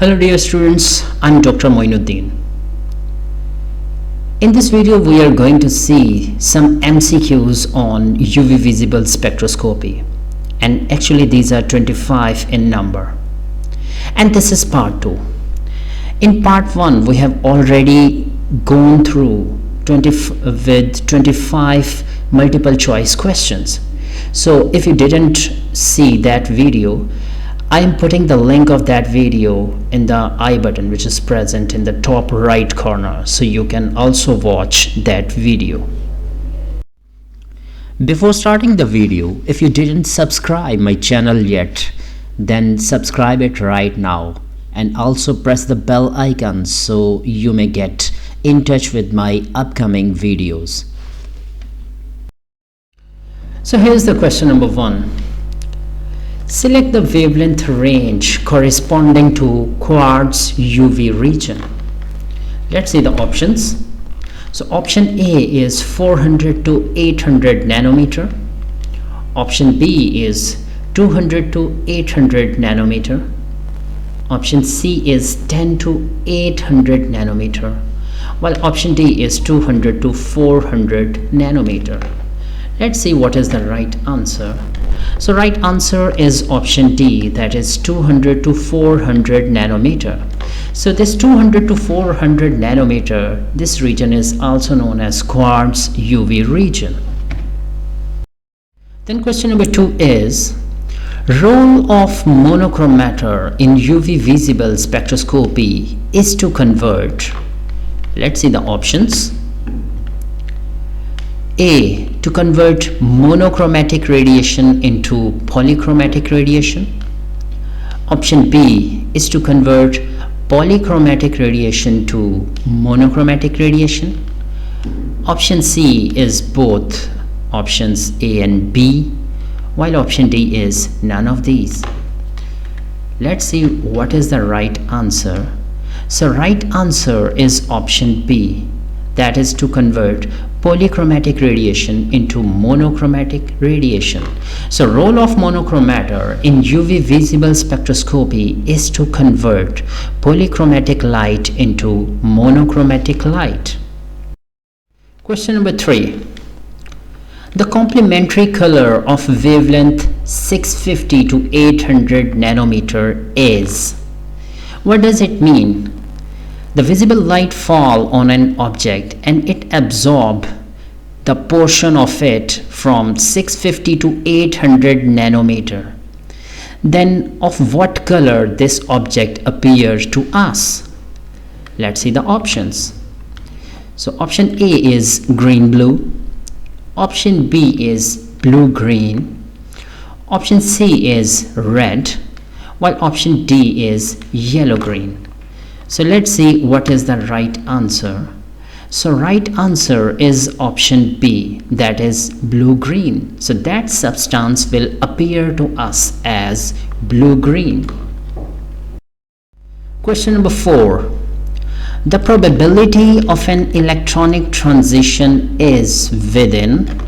Hello dear students, I'm Dr. Moin. In this video we are going to see some MCQs on UV visible spectroscopy, and actually these are 25 in number, and this is part 2. In part 1 we have already gone through 25 multiple choice questions. So if you didn't see that video, I am putting the link of that video in the I button, which is present in the top right corner, so you can also watch that video. Before starting the video, if you didn't subscribe my channel yet, then subscribe it right now, and also press the bell icon so you may get in touch with my upcoming videos. So here's the question number 1. Select the wavelength range corresponding to quartz UV region. Let's see the options. So option A is 400 to 800 nanometer. Option B is 200 to 800 nanometer. Option C is 10 to 800 nanometer, while option D is 200 to 400 nanometer. Let's see what is the right answer. So right answer is option D, that is 200 to 400 nanometer. So this 200 to 400 nanometer, this region is also known as quartz UV region. Then question number 2 is, role of monochromator in UV visible spectroscopy is to convert. Let's see the options. A, to convert monochromatic radiation into polychromatic radiation. Option B is to convert polychromatic radiation to monochromatic radiation. Option C is both options A and B, while option D is none of these. Let's see what is the right answer. So right answer is option B, that is to convert polychromatic radiation into monochromatic radiation. So role of monochromator in UV visible spectroscopy is to convert polychromatic light into monochromatic light. Question number 3. The complementary color of wavelength 650 to 800 nanometer is. What does it mean? The visible light fall on an object and it absorb the portion of it from 650 to 800 nanometer. Then of what color this object appears to us? Let's see the options. So option A is green blue. Option B is blue green. Option C is red, while option D is yellow green. So let's see what is the right answer. So right answer is option B, that is blue green. So that substance will appear to us as blue green. Question number 4. The probability of an electronic transition is within.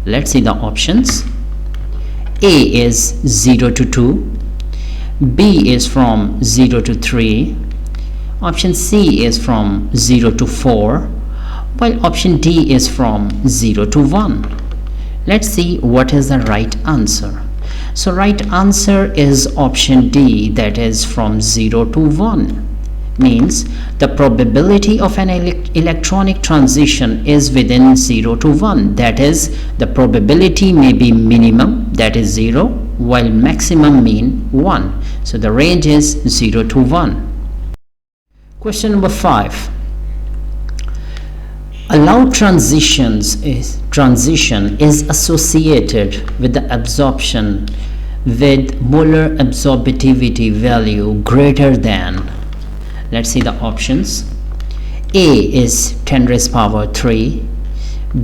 Let's see the options. A is 0 to 2. B is from 0 to 3. Option C is from 0 to 4, while option D is from 0 to 1. Let's see what is the right answer. So right answer is option D, that is from 0 to 1. Means the probability of an electronic transition is within 0 to 1. That is, the probability may be minimum, that is 0, while maximum mean 1. So the range is 0 to 1. Question number 5. Allowed transition is associated with the absorption with molar absorptivity value greater than. Let's see the options. A is 10 raised power 3.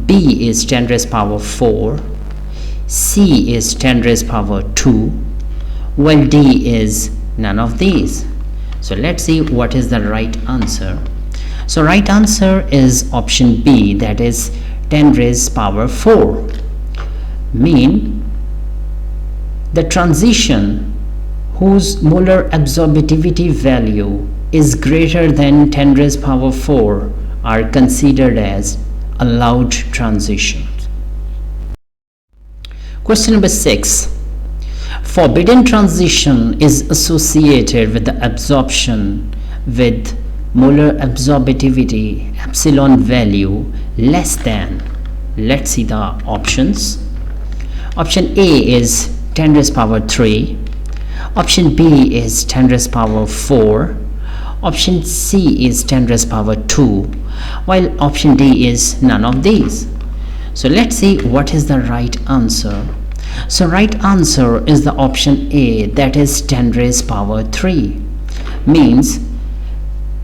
B is 10 raised power 4. C is 10 raised power 2. While D is none of these. So let's see what is the right answer. So right answer is option B, that is 10 raised power 4. Mean the transition whose molar absorptivity value is greater than 10 raised power 4 are considered as allowed transitions. Question number 6. Forbidden transition is associated with the absorption with molar absorptivity epsilon value less than. Let's see the options. Option A is 10 raised power 3. Option B is 10 raised power 4. Option C is 10 raised power 2, while option D is none of these. So let's see what is the right answer. So right answer is the option A, that is 10 raised power 3. Means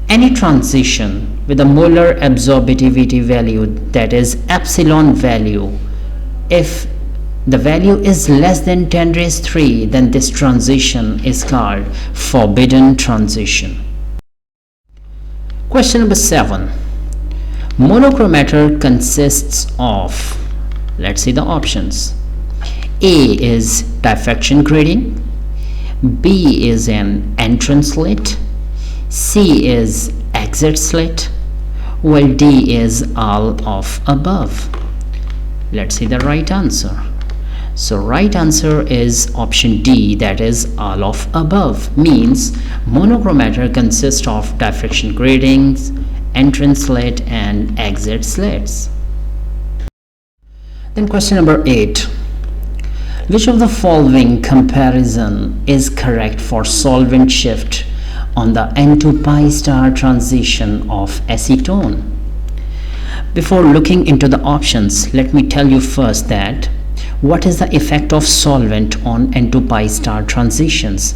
any transition with a molar absorptivity value, that is epsilon value, if the value is less than 10 raised 3, then this transition is called forbidden transition. Question number 7. Monochromator consists of, let's see the options. A is diffraction grating, B is an entrance slit, C is exit slit, while D is all of above. Let's see the right answer. So right answer is option D, that is all of above. Means monochromator consists of diffraction gratings, entrance slit and exit slits. Then question number 8. Which of the following comparison is correct for solvent shift on the N to pi star transition of acetone? Before looking into the options, let me tell you first that what is the effect of solvent on N to pi star transitions.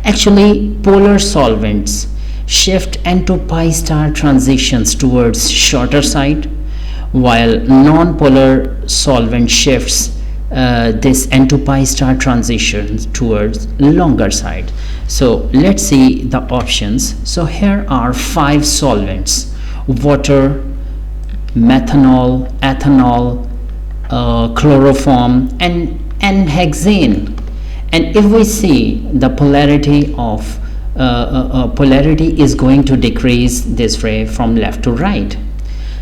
Actually, polar solvents shift N to pi star transitions towards shorter side, while non-polar solvent shifts this N to pi star transition towards longer side. So let's see the options. So here are 5 solvents: water, methanol, ethanol, chloroform and hexane. And if we see the polarity of polarity is going to decrease this way from left to right.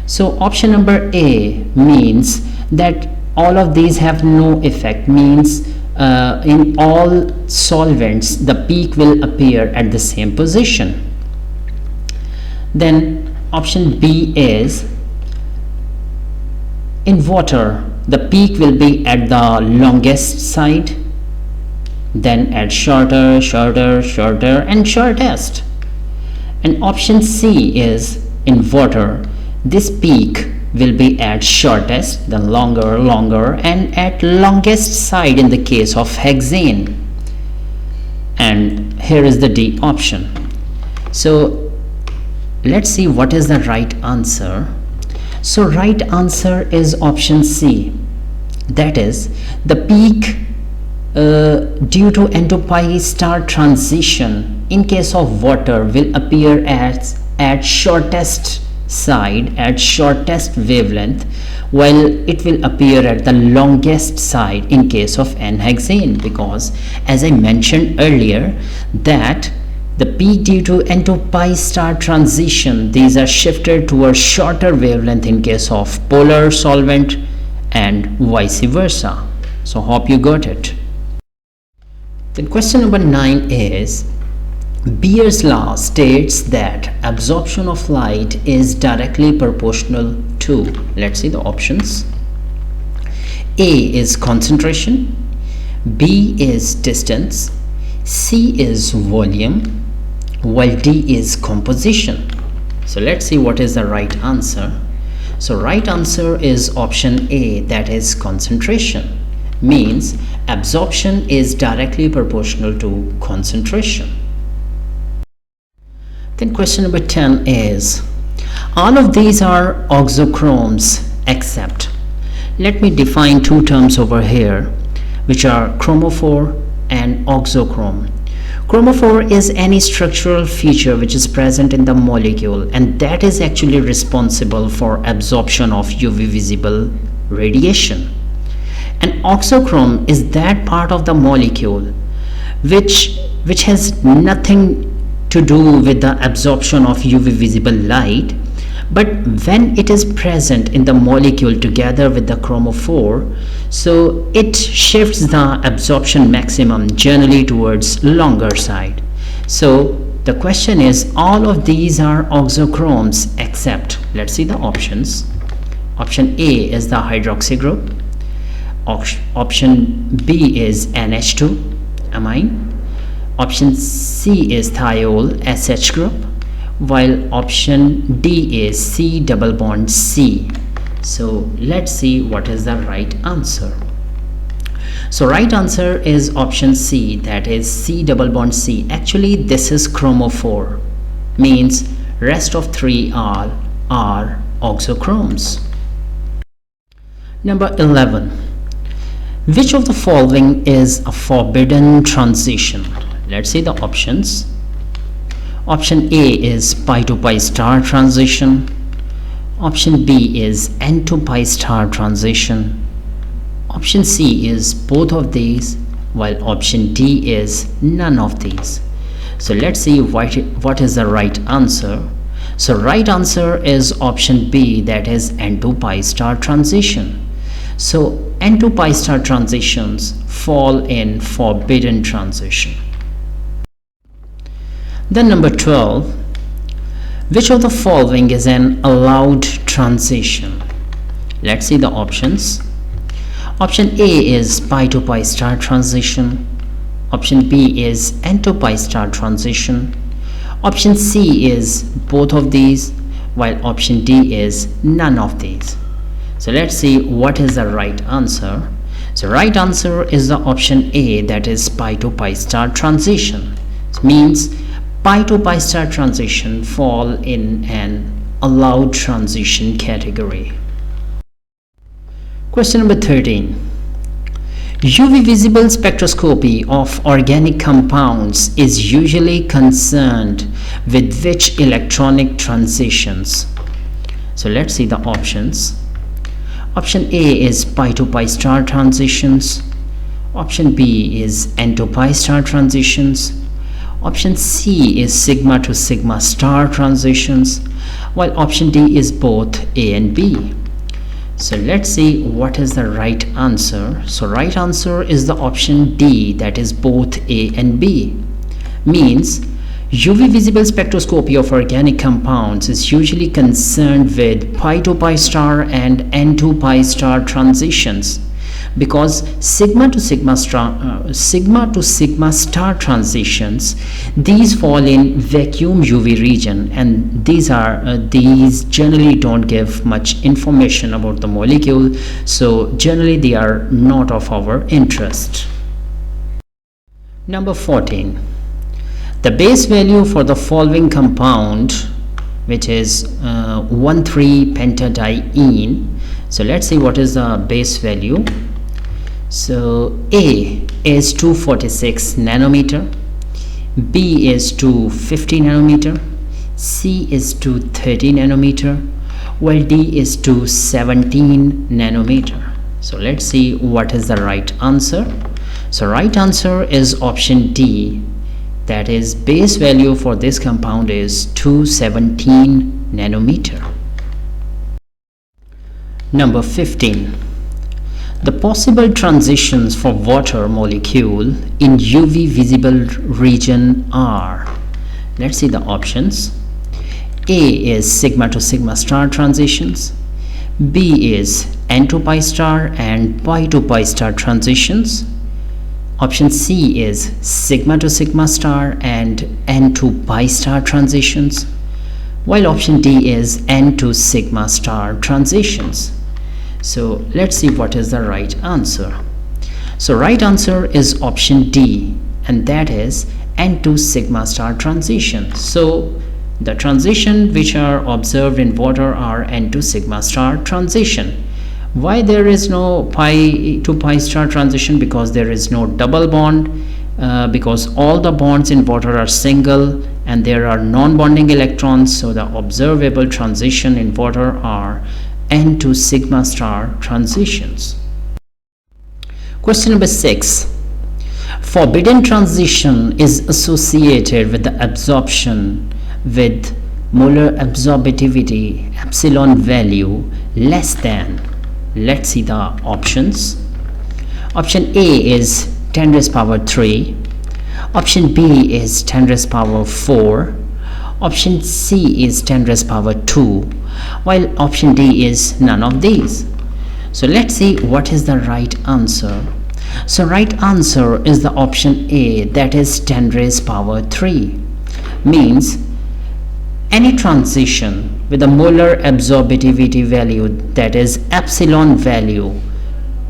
So option number A means that all of these have no effect, means in all solvents the peak will appear at the same position. Then option B is in water the peak will be at the longest side, then at shorter, shorter, shorter and shortest. And option C is in water this peak will be at shortest, then longer, longer and at longest side in the case of hexane. And here is the D option. So let's see what is the right answer. So right answer is option C, that is the peak due to N to pi star transition in case of water will appear at shortest side, at shortest wavelength, while it will appear at the longest side in case of N-hexane, because as I mentioned earlier that the peak due to N to pi star transition, these are shifted towards shorter wavelength in case of polar solvent and vice versa. So hope you got it. Then question number 9 is, Beer's law states that absorption of light is directly proportional to, let's see the options. A is concentration, B is distance, C is volume, while D is composition. So let's see what is the right answer. So right answer is option A, that is concentration. Means absorption is directly proportional to concentration. Then question number 10 is, all of these are oxichromes except, let me define 2 terms over here, which are chromophore and oxichrome. Chromophore is any structural feature which is present in the molecule, and that is actually responsible for absorption of UV visible radiation. And oxichrome is that part of the molecule which has nothing to do with the absorption of UV visible light, but when it is present in the molecule together with the chromophore, so it shifts the absorption maximum generally towards longer side. So the question is, all of these are oxichromes except, let's see the options. Option A is the hydroxy group. Option B is NH2 amine. Option C is thiol SH group, while option D is C double bond C. So let's see what is the right answer. So right answer is option C, that is C double bond C. Actually this is chromophore, means rest of three are oxichromes. Number 11. Which of the following is a forbidden transition? Let's see the options. Option A is pi to pi star transition. Option B is N to pi star transition. Option C is both of these, while option D is none of these. So let's see what is the right answer. So right answer is option B, that is N to pi star transition. So N to pi star transitions fall in forbidden transition. Then number 12, which of the following is an allowed transition? Let's see the options. Option A is pi to pi star transition. Option B is N to pi star transition. Option C is both of these, while option D is none of these. So let's see what is the right answer. So right answer is the option A, that is pi to pi star transition. It means pi to pi star transition fall in an allowed transition category. Question number 13. UV visible spectroscopy of organic compounds is usually concerned with which electronic transitions? So let's see the options. Option A is pi to pi star transitions. Option B is N to pi star transitions. Option C is sigma to sigma star transitions, while option D is both A and B. So let's see what is the right answer. So right answer is the option D, that is both A and B. Means UV visible spectroscopy of organic compounds is usually concerned with pi to pi star and N to pi star transitions, because sigma to sigma star transitions, these fall in vacuum UV region, and these generally don't give much information about the molecule, so generally they are not of our interest. Number 14. The base value for the following compound, which is 1,3-pentadiene. So let's see what is the base value. So A is 246 nanometer, B is 250 nanometer, C is 230 nanometer, while D is 217 nanometer. So let's see what is the right answer. So right answer is option D, that is base value for this compound is 217 nanometer. Number 15. The possible transitions for water molecule in UV visible region are, let's see the options. A is sigma to sigma star transitions, B is N to pi star and pi to pi star transitions, option C is sigma to sigma star and N to pi star transitions, while option D is N to sigma star transitions. So let's see what is the right answer. So right answer is option D, and that is N to sigma star transition. So the transition which are observed in water are N to sigma star transition. Why there is no pi to pi star transition? Because there is no double bond, because all the bonds in water are single and there are non-bonding electrons, so the observable transition in water are N to sigma star transitions. Question number 6. Forbidden transition is associated with the absorption with molar absorptivity epsilon value less than. Let's see the options. Option A is 10 raised power 3. Option B is 10 raised power 4. Option C is 10 raised power 2, while option D is none of these. So let's see what is the right answer. So right answer is the option A, that is 10 raised power 3. Means any transition with a molar absorptivity value, that is epsilon value,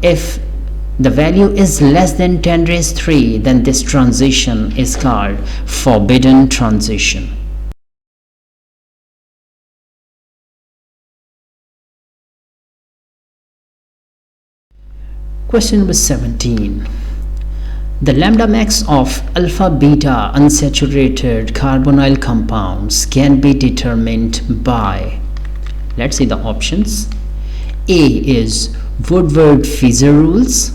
if the value is less than 10 raised 3, then this transition is called forbidden transition. Question number 17. The lambda max of alpha beta unsaturated carbonyl compounds can be determined by. Let's see the options. A is Woodward-Fieser rules.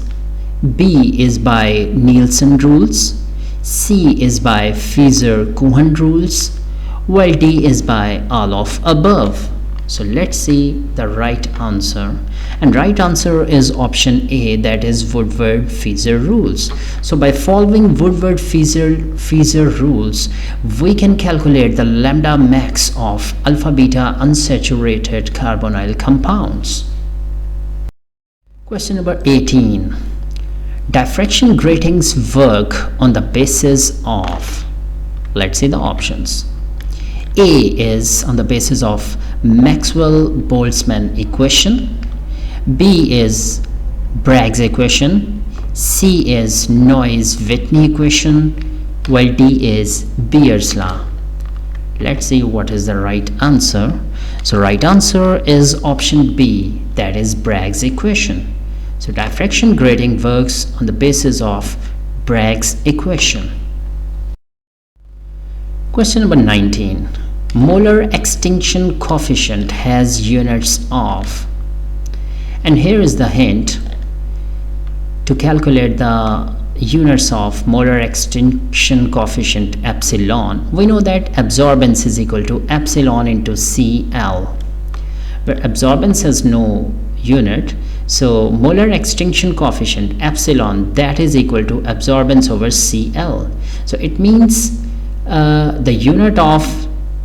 B is by Nielsen rules. C is by Fieser-Cohen rules, while D is by all of above. So let's see the right answer, and right answer is option A, that is Woodward-Fieser rules. So by following Woodward-Fieser rules, we can calculate the lambda max of alpha beta unsaturated carbonyl compounds. Question number 18. Diffraction gratings work on the basis of. Let's see the options. A is on the basis of Maxwell-Boltzmann equation. B is Bragg's equation. C is Noyes-Whitney equation, while D is Beer's law. Let's see what is the right answer. So right answer is option B, that is Bragg's equation. So diffraction grating works on the basis of Bragg's equation. Question number 19. Molar extinction coefficient has units of, and here is the hint to calculate the units of molar extinction coefficient epsilon. We know that absorbance is equal to epsilon into Cl, but absorbance has no unit, so molar extinction coefficient epsilon, that is equal to absorbance over Cl. So it means the unit of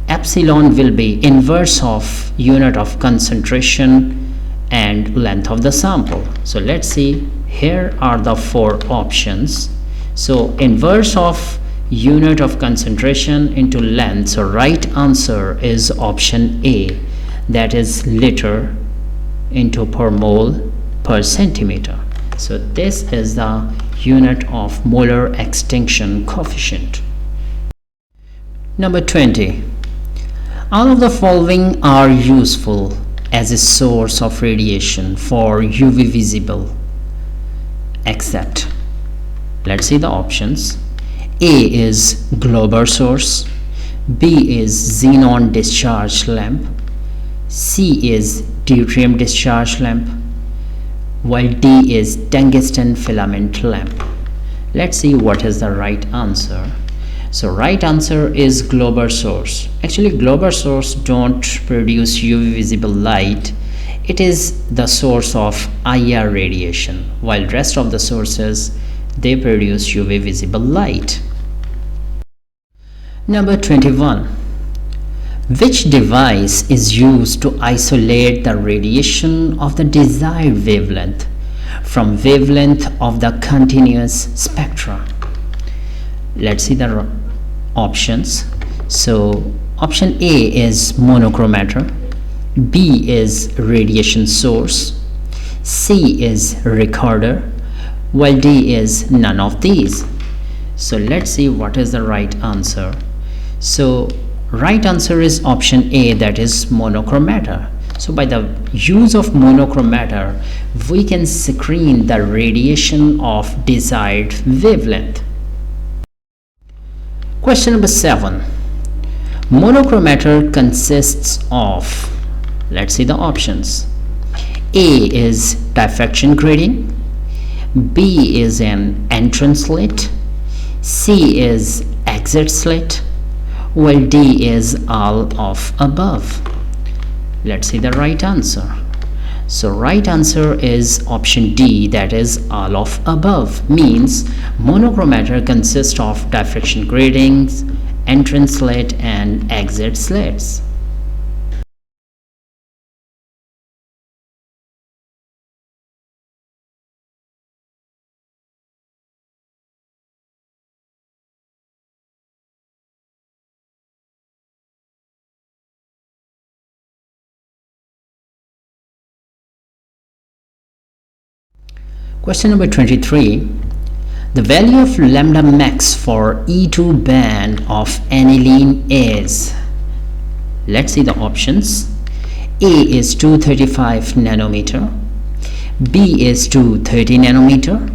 epsilon will be inverse of unit of concentration and length of the sample. So let's see, here are the four options. So inverse of unit of concentration into length, so right answer is option A, that is liter into per mole per centimeter. So this is the unit of molar extinction coefficient. Number 20. All of the following are useful as a source of radiation for UV visible, except, let's see the options. A is Glauber source. B is xenon discharge lamp. C is deuterium discharge lamp, while D is tungsten filament lamp. Let's see what is the right answer. So right answer is Glauber source. Actually Glauber source don't produce UV visible light. It is the source of IR radiation, while rest of the sources, they produce UV visible light. Number 21. Which device is used to isolate the radiation of the desired wavelength from wavelength of the continuous spectra? Let's see the options. So option A is monochromator. B is radiation source. C is recorder, while D is none of these. So let's see what is the right answer. So right answer is option A, that is monochromator. So by the use of monochromator, we can screen the radiation of desired wavelength. Question number 7. Monochromator consists of, let's see the options. A is diffraction grating. B is an entrance slit. C is exit slit, while D is all of above. Let's see the right answer. So right answer is option D, that is all of above. Means monochromator consists of diffraction gratings, entrance slit and exit slits. Question number 23. The value of lambda max for E2 band of aniline is, let's see the options. A is 235 nanometer, B is 230 nanometer,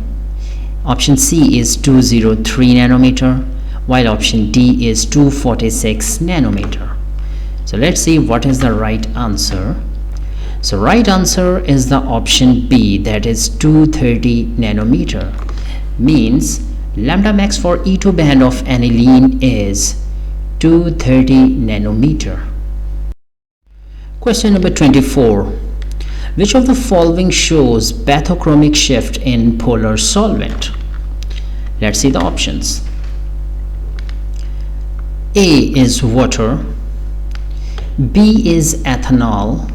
option C is 203 nanometer, while option D is 246 nanometer. So let's see what is the right answer. So right answer is the option B, that is 230 nanometer. Means lambda max for E2 band of aniline is 230 nanometer. Question number 24. Which of the following shows pathochromic shift in polar solvent? Let's see the options. A is water, B is ethanol,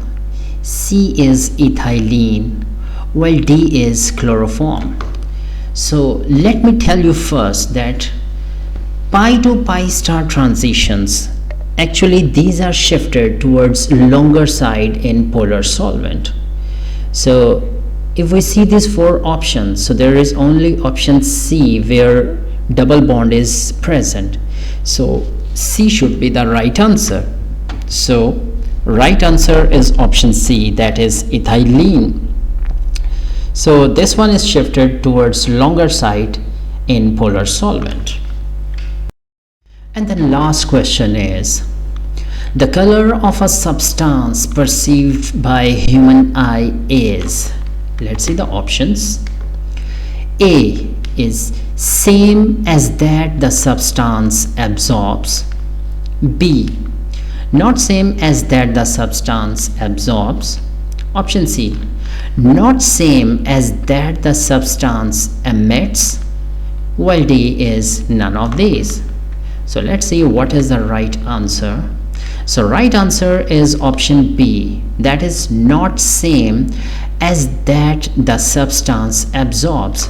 C is ethylene, while D is chloroform. So let me tell you first that pi to pi star transitions, actually these are shifted towards longer side in polar solvent. So if we see these four options, so there is only option C where double bond is present. So C should be the right answer. So right answer is option C, that is ethylene. So this one is shifted towards longer side in polar solvent. And the last question is, the color of a substance perceived by human eye is, let's see the options. A is same as that the substance absorbs, B not same as that the substance absorbs, option C not same as that the substance emits, while D is none of these. So let's see what is the right answer. So right answer is option B, that is not same as that the substance absorbs.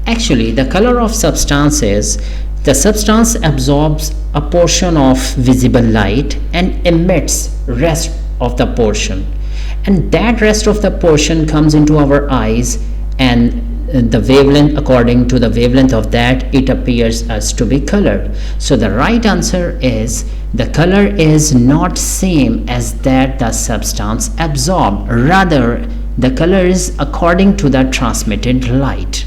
Actually the color of substance is, the substance absorbs a portion of visible light and emits rest of the portion, and that rest of the portion comes into our eyes, and the wavelength, according to the wavelength of that, it appears as to be colored. So the right answer is, the color is not same as that the substance absorbed, rather the color is according to the transmitted light.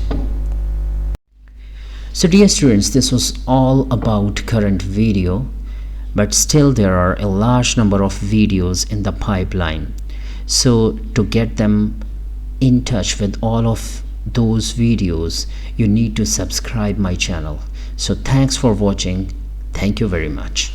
So dear students, this was all about current video, but still there are a large number of videos in the pipeline. So to get them in touch with all of those videos, you need to subscribe my channel. So thanks for watching. Thank you very much.